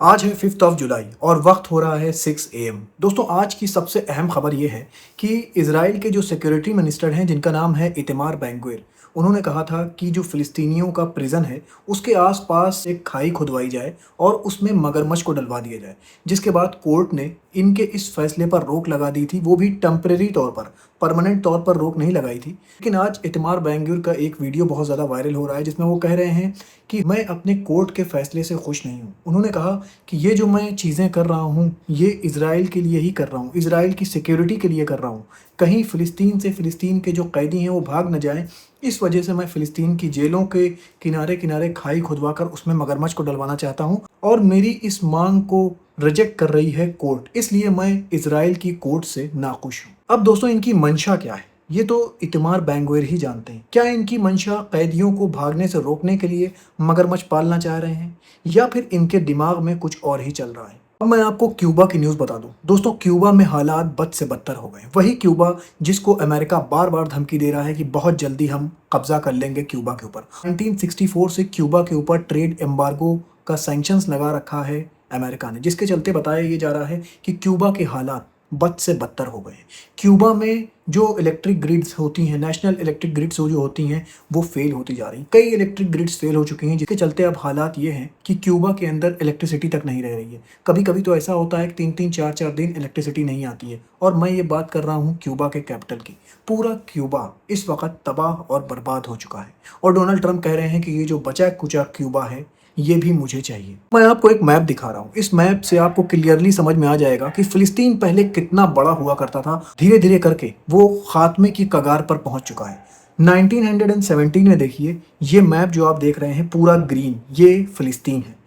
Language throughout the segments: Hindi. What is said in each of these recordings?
आज है 5th ऑफ जुलाई और वक्त हो रहा है 6 AM। दोस्तों आज की सबसे अहम खबर ये है कि इजराइल के जो सिक्योरिटी मिनिस्टर हैं जिनका नाम है इतमार बेन-ग्विर, उन्होंने कहा था कि जो फिलिस्तीनियों का प्रिजन है उसके आसपास एक खाई खुदवाई जाए और उसमें मगरमच्छ को डलवा दिया जाए, जिसके बाद कोर्ट ने इनके इस फैसले पर रोक लगा दी थी, वो भी टेम्परेरी तौर पर, परमानेंट तौर पर रोक नहीं लगाई थी। लेकिन आज इतमार बेन-ग्विर का एक वीडियो बहुत ज़्यादा वायरल हो रहा है जिसमें वो कह रहे हैं कि मैं अपने कोर्ट के फैसले से खुश नहीं हूँ। उन्होंने कहा कि ये जो मैं चीज़ें कर रहा हूँ ये इज़राइल के लिए ही कर रहा हूँ, इज़राइल की सिक्योरिटी के लिए कर रहा हूँ। कहीं फ़िलिस्तीन के जो कैदी हैं वो भाग न जाएँ, इस वजह से मैं फ़िलिस्तीन की जेलों के किनारे-किनारे खाई खुदवाकर उसमें मगरमच्छ को डलवाना चाहता हूँ और मेरी इस माँग को रिजेक्ट कर रही है कोर्ट, इसलिए मैं इज़राइल की कोर्ट से नाखुश हूँ। अब दोस्तों इनकी मंशा क्या है? ये तो इतमार बेन-ग्विर ही जानते हैं। क्या इनकी मंशा कैदियों को भागने से रोकने के लिए मगरमच्छ पालना चाह रहे हैं या फिर इनके दिमाग में कुछ और ही चल रहा है? अब मैं आपको क्यूबा की न्यूज़ बता दूं। दोस्तों क्यूबा में हालात बद से बदतर हो गए। वही क्यूबा जिसको अमेरिका बार-बार धमकी दे रहा है कि बहुत जल्दी हम कब्जा कर लेंगे क्यूबा के ऊपर। 1964 से क्यूबा के ऊपर ट्रेड एम्बार्गो का सैंक्शंस लगा रखा है अमेरिका ने, जिसके चलते बताया ये जा रहा है कि क्यूबा के हालात बद से बदतर हो गए हैं। क्यूबा में जो इलेक्ट्रिक ग्रिड्स होती हैं, नेशनल इलेक्ट्रिक ग्रिड्स जो होती हैं, वो फेल होती जा रही हैं। कई इलेक्ट्रिक ग्रिड्स फेल हो चुकी हैं, जिसके चलते अब हालात ये हैं कि क्यूबा के अंदर इलेक्ट्रिसिटी तक नहीं रह रही है। कभी-कभी तो ऐसा होता है कि 3-3 4-4 दिन इलेक्ट्रिसिटी नहीं आती है और मैं ये बात कर रहा हूँ क्यूबा के कैपिटल की। पूरा क्यूबा इस वक़्त तबाह और बर्बाद हो चुका है और डोनाल्ड ट्रंप कह रहे हैं कि ये जो बचा-कुचा क्यूबा है ये भी मुझे चाहिए। मैं आपको एक मैप दिखा रहा हूँ। इस मैप से आपको क्लियरली समझ में आ जाएगा कि फ़िलिस्तीन पहले कितना बड़ा हुआ करता था। धीरे-धीरे करके वो खात्मे की कगार पर पहुँच चुका है। 1917 में देखिए, ये मैप जो आप देख रहे हैं पूरा ग्रीन, ये फ़िलिस्तीन है।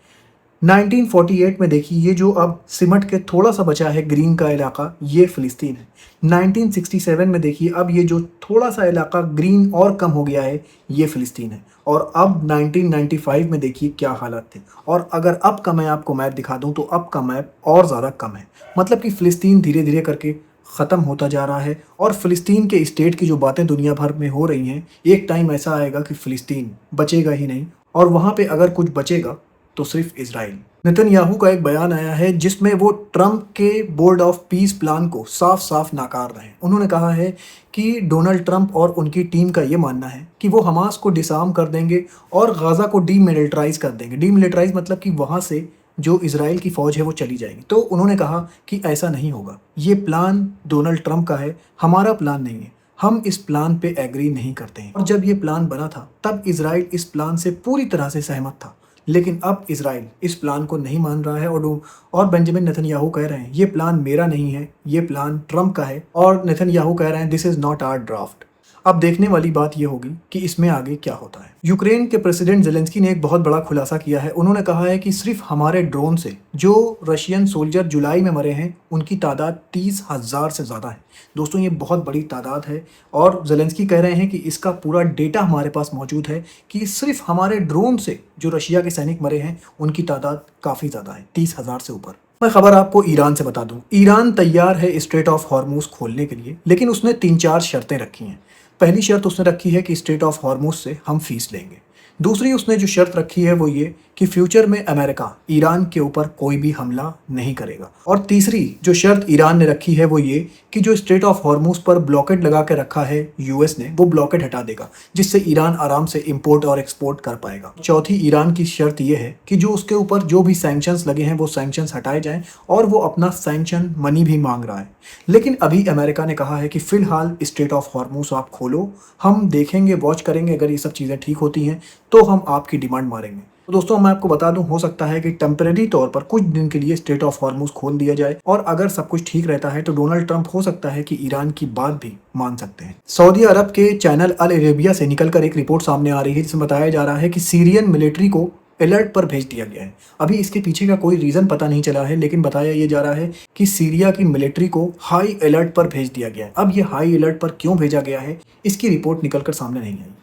1948 में देखिए ये जो अब सिमट के थोड़ा सा बचा है ग्रीन का इलाका, ये फ़िलिस्तीन है। 1967 में देखिए अब ये जो थोड़ा सा इलाका ग्रीन और कम हो गया है, ये फ़िलिस्तीन है। और अब 1995 में देखिए क्या हालात थे। और अगर अब का मैं आपको मैप दिखा दूं तो अब का मैप और ज़्यादा कम है। मतलब कि फ़िलिस्तीन धीरे धीरे करके ख़त्म होता जा रहा है और फ़िलिस्तीन के स्टेट की जो बातें दुनिया भर में हो रही हैं, एक टाइम ऐसा आएगा कि फ़िलिस्तीन बचेगा ही नहीं और वहाँ पे अगर कुछ बचेगा तो सिर्फ इजराइल। नेतन्याहू का एक बयान आया है जिसमें वो ट्रंप के बोर्ड ऑफ पीस प्लान को साफ साफ नकार रहे हैं। उन्होंने कहा है कि डोनाल्ड ट्रंप और उनकी टीम का ये मानना है कि वो हमास को डिसआर्म कर देंगे और गाज़ा को डीमिलिटराइज कर देंगे। डीमिलिटराइज मतलब कि वहाँ से जो इजराइल की फ़ौज है वो चली जाएगी। तो उन्होंने कहा कि ऐसा नहीं होगा, ये प्लान डोनाल्ड ट्रंप का है, हमारा प्लान नहीं है, हम इस प्लान पे एग्री नहीं करते हैं। और जब ये प्लान बना था तब इजराइल इस प्लान से पूरी तरह से सहमत था, लेकिन अब इजराइल इस प्लान को नहीं मान रहा है और बेंजामिन नेतन्याहू कह रहे हैं ये प्लान मेरा नहीं है, ये प्लान ट्रंप का है और नेतन्याहू कह रहे हैं this is not our draft. अब देखने वाली बात ये होगी कि इसमें आगे क्या होता है। यूक्रेन के प्रेसिडेंट ज़ेलेंस्की ने एक बहुत बड़ा खुलासा किया है। उन्होंने कहा है कि सिर्फ हमारे ड्रोन से जो रशियन सोल्जर जुलाई में मरे हैं उनकी तादाद 30,000 से ज़्यादा है। दोस्तों ये बहुत बड़ी तादाद है और ज़ेलेंस्की कह रहे हैं कि इसका पूरा डेटा हमारे पास मौजूद है कि सिर्फ हमारे ड्रोन से जो रशिया के सैनिक मरे हैं उनकी तादाद काफ़ी ज़्यादा है, 30,000 से ऊपर। मैं खबर आपको ईरान से बता दूं। ईरान तैयार है स्ट्रेट ऑफ हॉर्मुज़ खोलने के लिए, लेकिन उसने 3-4 शर्तें रखी हैं। पहली शर्त उसने रखी है कि स्ट्रेट ऑफ हॉर्मुज़ से हम फीस लेंगे। दूसरी उसने जो शर्त रखी है वो ये कि फ्यूचर में अमेरिका ईरान के ऊपर कोई भी हमला नहीं करेगा। और तीसरी जो शर्त ईरान ने रखी है वो ये कि जो स्ट्रेट ऑफ हॉर्मुज़ पर ब्लॉकेड लगा के रखा है यूएस ने, वो ब्लॉकेड हटा देगा, जिससे ईरान आराम से इंपोर्ट और एक्सपोर्ट कर पाएगा। चौथी ईरान की शर्त ये है कि जो उसके ऊपर जो भी सैंक्शंस लगे हैं वो सैंक्शंस हटाए जाएं और वो अपना सैंक्शन मनी भी मांग रहा है। लेकिन अभी अमेरिका ने कहा है कि फ़िलहाल स्ट्रेट ऑफ हॉर्मुज़ आप खोलो, हम देखेंगे, वॉच करेंगे, अगर ये सब चीज़ें ठीक होती हैं तो हम आपकी डिमांड मारेंगे। तो दोस्तों मैं आपको बता दूं, हो सकता है कि टेम्परेरी तौर पर कुछ दिन के लिए स्ट्रेट ऑफ हॉर्मुज़ खोल दिया जाए और अगर सब कुछ ठीक रहता है तो डोनाल्ड ट्रंप हो सकता है कि ईरान की बात भी मान सकते हैं। सऊदी अरब के चैनल अल अरेबिया से निकलकर एक रिपोर्ट सामने आ रही है जिसमें बताया जा रहा है कि सीरियन मिलिट्री को अलर्ट पर भेज दिया गया है। अभी इसके पीछे का कोई रीज़न पता नहीं चला है, लेकिन बताया ये जा रहा है कि सीरिया की मिलिट्री को हाई अलर्ट पर भेज दिया गया है। अब ये हाई अलर्ट पर क्यों भेजा गया है इसकी रिपोर्ट निकलकर सामने नहीं आई।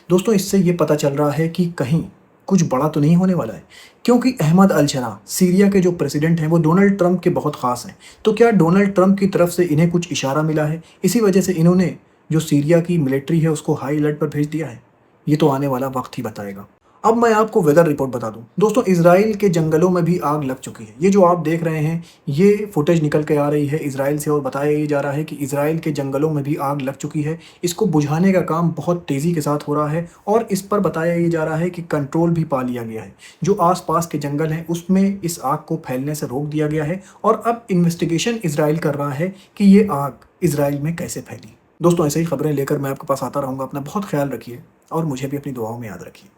दोस्तों इससे ये पता चल रहा है कि कहीं कुछ बड़ा तो नहीं होने वाला है, क्योंकि अहमद अल शरा सीरिया के जो प्रेसिडेंट हैं वो डोनाल्ड ट्रंप के बहुत ख़ास हैं। तो क्या डोनाल्ड ट्रंप की तरफ से इन्हें कुछ इशारा मिला है, इसी वजह से इन्होंने जो सीरिया की मिलिट्री है उसको हाई अलर्ट पर भेज दिया है? ये तो आने वाला वक्त ही बताएगा। अब मैं आपको वेदर रिपोर्ट बता दूं। दोस्तों, इजराइल के जंगलों में भी आग लग चुकी है। ये जो आप देख रहे हैं, ये फुटेज निकल के आ रही है इजराइल से और बताया ये जा रहा है कि इजराइल के जंगलों में भी आग लग चुकी है। इसको बुझाने का काम बहुत तेज़ी के साथ हो रहा है और इस पर बताया ये जा रहा है कि कंट्रोल भी पा लिया गया है। जो आस-पास के जंगल हैं, उसमें इस आग को फैलने से रोक दिया गया है और अब इन्वेस्टिगेशन इजराइल कर रहा है कि ये आग इजराइल में कैसे फैली। दोस्तों, ऐसे ही खबरें लेकर मैं आपके पास आता रहूँगा। अपना बहुत ख्याल रखिए और मुझे भी अपनी दुआओं में याद रखिए।